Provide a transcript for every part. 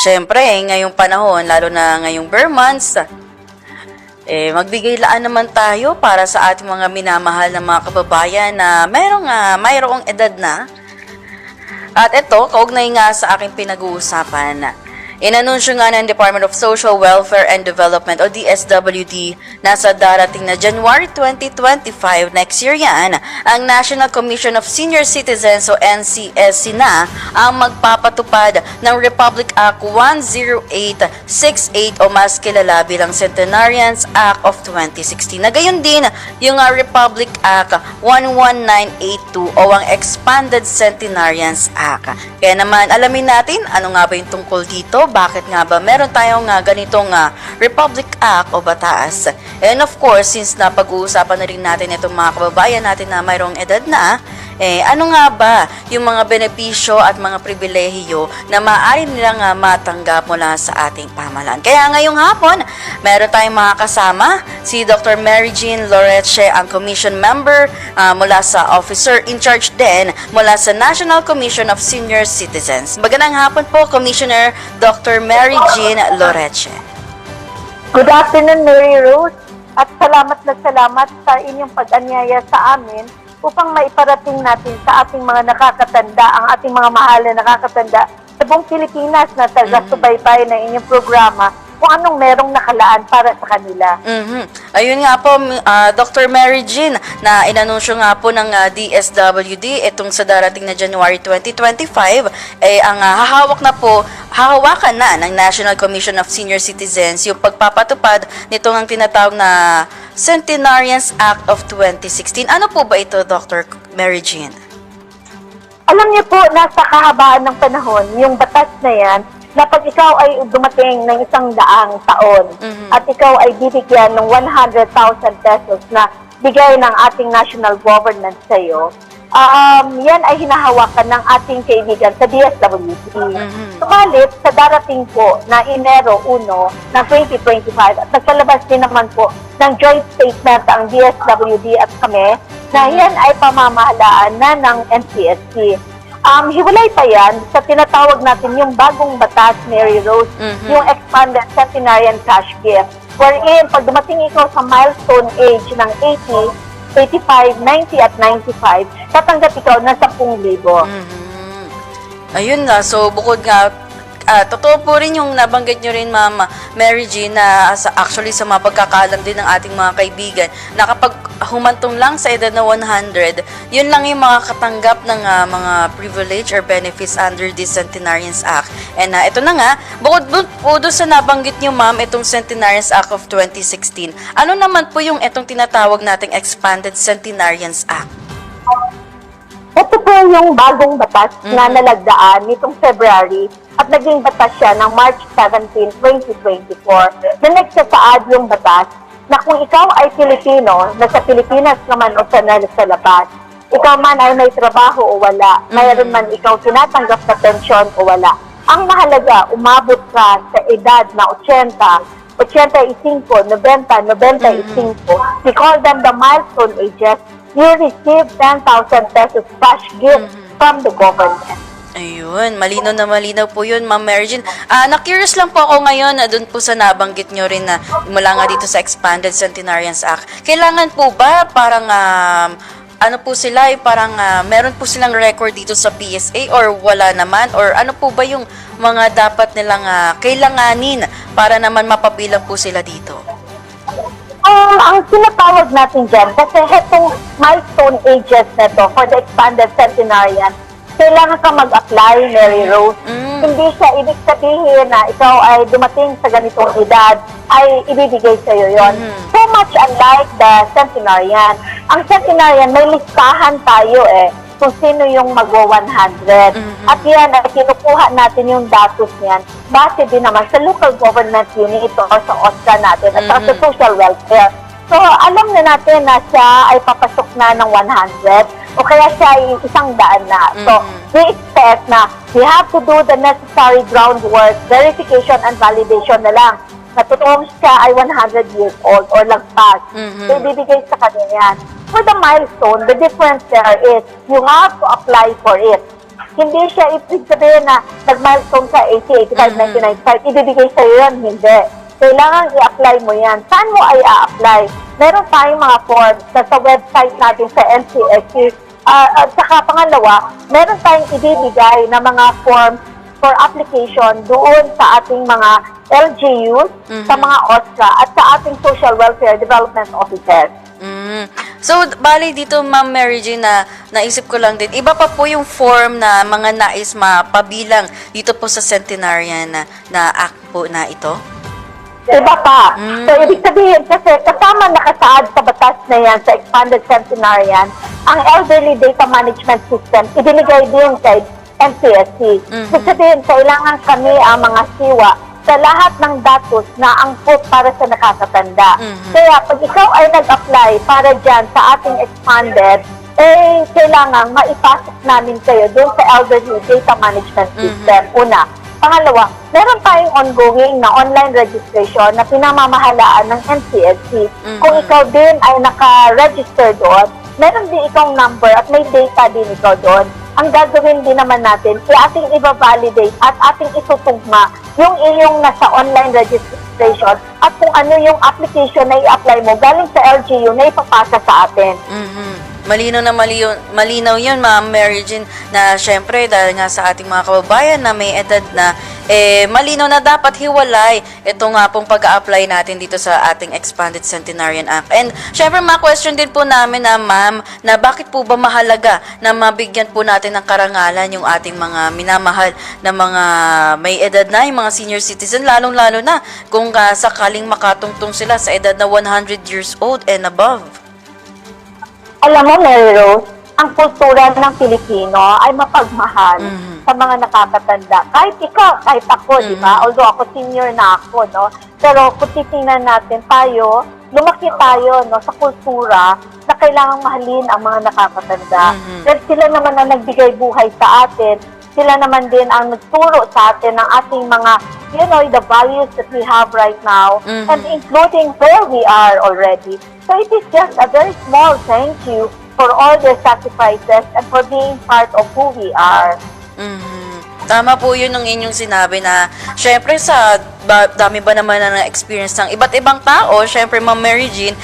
Siyempre, ngayong panahon, lalo na ngayong bare months, magbigay laan naman tayo para sa ating mga minamahal na mga kababayan na mayroong edad na. At ito, kaugnay nga sa aking pinag-uusapan. Inanunsyo nga ng Department of Social Welfare and Development o DSWD na sa darating na January 2025, next year yan, ang National Commission of Senior Citizens o NCSC na ang magpapatupad ng Republic Act 10868 o mas kilala bilang Centenarians Act of 2016. Na gayon din yung Republic Act 11982 o ang Expanded Centenarians Act. Kaya naman alamin natin ano nga ba yung tungkol dito. Bakit nga ba meron tayong ganitong Republic Act o batas? And of course, since napag-uusapan na rin natin itong mga kababayan natin na mayroong edad na, ano nga ba yung mga benepisyo at mga pribilehiyo na maaari nilang matanggap mula sa ating pamahalaan? Kaya ngayong hapon, meron tayong mga kasama, si Dr. Mary Jean Loreche, ang Commission Member mula sa Officer in Charge din mula sa National Commission of Senior Citizens. Magandang hapon po, Commissioner Dr. Mary Jean Loreche. Good afternoon, Mary Rose, at salamat sa inyong pag-anyaya sa amin upang maiparating natin sa ating mga nakakatanda, ang ating mga mahal na nakakatanda sa buong Pilipinas na taga-subaybay ng inyong programa kung anong merong nakalaan para sa kanila. Ayun nga po, Dr. Mary Jean, na inanunsyo nga po ng DSWD itong sa darating na January 2025, ang hahawakan na ng National Commission of Senior Citizens yung pagpapatupad nitong ang tinatawag na Centenarians Act of 2016. Ano po ba ito, Dr. Mary Jean? Alam niyo po, nasa kahabaan ng panahon, yung batas na yan, na pag ikaw ay dumating ng 100 taon at ikaw ay bibigyan ng 100,000 pesos na bigay ng ating national government sa iyo, yan ay hinahawakan ng ating kaibigan sa DSWD. Subalit, sa darating po na Enero 1 ng 2025 at nagpalabas din naman po ng joint statement ang DSWD at kami na yan ay pamamahalaan na ng NCSC. Hiwalay pa yan sa tinatawag natin yung bagong batas, Mary Rose, yung Expanded Centenarian Cash Gift, wherein pag dumating ikaw sa milestone age ng 80, 85, 90 at 95, tatanggap ikaw ng 10,000. Ayun nga, so bukod nga, totoo po rin yung nabanggit nyo rin, Ma'am Mary Jean, na actually sa mga pagkakaalam din ng ating mga kaibigan, na kapag humantong lang sa edad na 100, yun lang yung makakatanggap ng mga privilege or benefits under this Centenarians Act. And ito na nga, bukod po doon sa nabanggit nyo, Ma'am, itong Centenarians Act of 2016, ano naman po yung itong tinatawag nating Expanded Centenarians Act? Ito po yung bagong batas na nalagdaan nitong February at naging batas siya ng March 17, 2024 na nagsasaad yung batas na kung ikaw ay Pilipino, nasa Pilipinas naman o sa labas, ikaw man ay may trabaho o wala, mayroon man ikaw tinatanggap na pensyon o wala. Ang mahalaga, umabot ka sa edad na 80, 85, 90, 95. We call them the milestone ages. You receive 10,000 pesos cash gift from the government. Ayun, malinaw na malinaw po yun, Ma'am Mary Jean. Na-curious lang po ako ngayon dun po sa nabanggit nyo rin na mula nga dito sa Expanded Centenarians Act. Kailangan po ba parang ano po sila, parang meron po silang record dito sa PSA or wala naman? Or ano po ba yung mga dapat nilang kailanganin para naman mapabilang po sila dito? Ang sinatawag natin dyan, kasi itong milestone ages na to for the Expanded Centenarian, kailangan ka mag-apply, Mary Rose. Hindi siya ibig sabihin na ikaw ay dumating sa ganitong edad, ay ibibigay sa iyo yon. So much unlike the Centenarian. Ang Centenarian, may listahan tayo kung sino yung magwa-100. At yan, kinukuha natin yung datos niyan. Base din naman sa local government unit ito o sa OSCA natin at sa social welfare. So, alam na natin na siya ay papasok na ng 100 o kaya siya ay 100 na. So, we expect na we have to do the necessary groundwork, verification and validation na lang. Na totoong siya ay 100 years old or lagpas. So, ibibigay sa kanya yan. For the milestone, the difference there is you have to apply for it. Hindi siya ibig sabihin na nag-milestone ka 80, 85, 1995, ibibigay sa'yo yun. Hindi. Kailangan i-apply mo yan. Saan mo ay a-apply? Meron tayong mga forms na sa website natin sa NCSC. At saka pangalawa, meron tayong ibibigay na mga forms for application doon sa ating mga LGUs, sa mga OSCA, at sa ating Social Welfare Development Officers. So, bali dito, Ma'am Mary Jane, na naisip ko lang din, iba pa po yung form na mga nais mapabilang dito po sa centenarian na act po na ito? Iba pa. So, ibig sabihin, kasi kasama nakasaad sa batas na yan, sa Expanded Centenarian, ang Elderly Data Management System, ibinigay din kay NCSC. Ibig sabihin, kailangan kami ang mga siwa sa lahat ng datos na angkop para sa nakakatanda. Kaya pag ikaw ay nag-apply para dyan sa ating expanded, kailangan maipasok namin kayo doon sa Elderly Data Management System. Una. Pangalawa, meron tayong ongoing na online registration na pinamamahalaan ng NCSC. Kung ikaw din ay naka-register doon, meron din ikong number at may data din ikaw doon. Ang gagawin din naman natin, ating i-validate at ating itutugma yung iyong nasa online registration at kung ano yung application na i-apply mo galing sa LGU na ipapasa sa atin. Malinaw na malinaw yun, Ma'am Mary Jane, na syempre dahil nga sa ating mga kababayan na may edad na, malinaw na dapat hiwalay ito nga pong pag-a-apply natin dito sa ating Expanded Centenarian Act. And syempre, ma-question din po namin na, Ma'am, na bakit po ba mahalaga na mabigyan po natin ng karangalan yung ating mga minamahal na mga may edad na, yung mga senior citizen, lalong-lalo na kung sakaling makatungtong sila sa edad na 100 years old and above. Alam mo, Mary Rose, ang kultura ng Pilipino ay mapagmahal sa mga nakakatanda. Kahit ikaw, kahit ako, di ba? Although ako senior na ako, no? Pero kung titingnan natin tayo, lumaki tayo, no, sa kultura na kailangang mahalin ang mga nakakatanda. Dahil sila naman ang nagbigay buhay sa atin. Sila naman din ang nagturo sa atin ng ating mga, you know, the values that we have right now, and including where we are already. So it is just a very small thank you for all their sacrifices and for being part of who we are. Tama po yun ng inyong sinabi na syempre sa dami ba naman na experience ng iba't ibang tao, syempre Ma'am Mary Jane,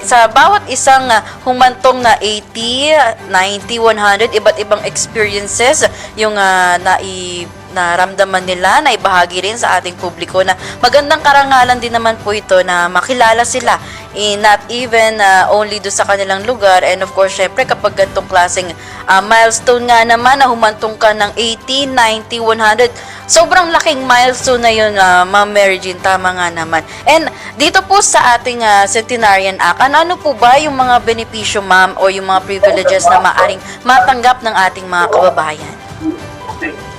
sa bawat isang humantong na 80, 90, 100, iba't ibang experiences yung naramdaman nila, na ibahagi rin sa ating publiko na magandang karangalan din naman po ito na makilala sila not even only do sa kanilang lugar. And of course, syempre kapag ganitong klaseng milestone nga naman na humantong ka ng 80, 90, 100, sobrang laking milestone na yun, Ma'am Mary Jane, tama nga naman. And dito po sa ating Centenarian Act, ano po ba yung mga benepisyo, Ma'am, o yung mga privileges na maaring matanggap ng ating mga kababayan?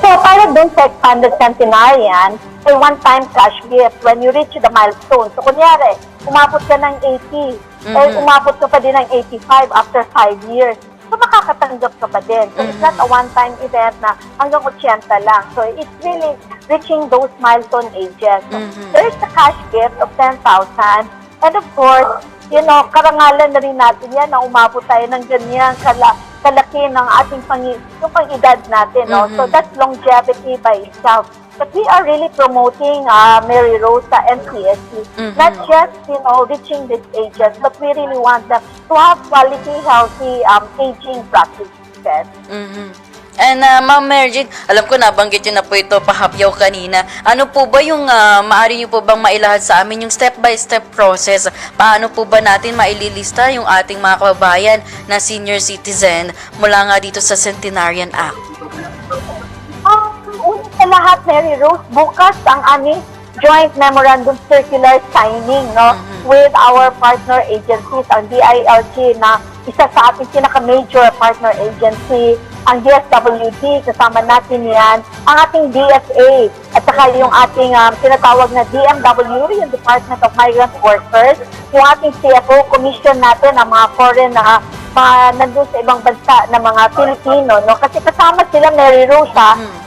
So, para dun sa Expanded Centenarian, may one-time cash gift when you reach the milestone. So, kunyari, umabot ka ng 80, umabot ka pa din ng 85 after 5 years. So, makakatanggap ka pa din. So, it's not a one-time event na hanggang 80 lang. So, it's really reaching those milestone ages. So, there's the cash gift of 10,000. And of course, you know, karangalan na rin natin yan na umabot tayo ng ganyan kalaki ng ating pang-edad natin. No? So, that's longevity by itself. But we are really promoting Mary Rose and NCSC, not just, you know, reaching these ages, but we really want them to have quality, healthy aging practices. And Ma'am Mary Jane, alam ko nabanggit yun na po ito pahapyaw kanina. Ano po ba yung maaari nyo po bang mailahad sa amin yung step-by-step process? Paano po ba natin maililista yung ating mga kababayan na senior citizen mula nga dito sa Centenarian Act? Una sa lahat, Mary Rose, bukas ang aming joint memorandum circular signing, no, with our partner agencies, ang DILG na isa sa ating pinaka-major partner agency, ang DSWD, kasama natin yan, ang ating DSA, at saka yung ating tinatawag na DMW, yung Department of Migrant Workers, yung ating CFO, commission natin ang mga foreign na nandun sa ibang bansa na mga Pilipino, no? Kasi kasama sila, Mary Rose,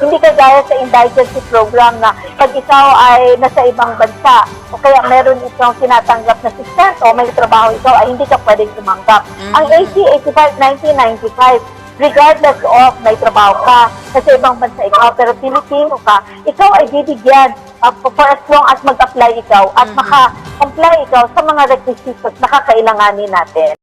hindi kagaya sa indigency program na pag ikaw ay nasa ibang bansa o kaya meron itong tinatanggap na sustento o may trabaho ikaw ay hindi ka pwedeng tumanggap. Ang 80, 85, 1995, regardless of may trabaho ka, sa ibang bansa ikaw, pero Pilipino ka, ikaw ay bibigyan for as long as mag-apply ikaw at maka-comply ikaw sa mga requisitos na kakailanganin natin.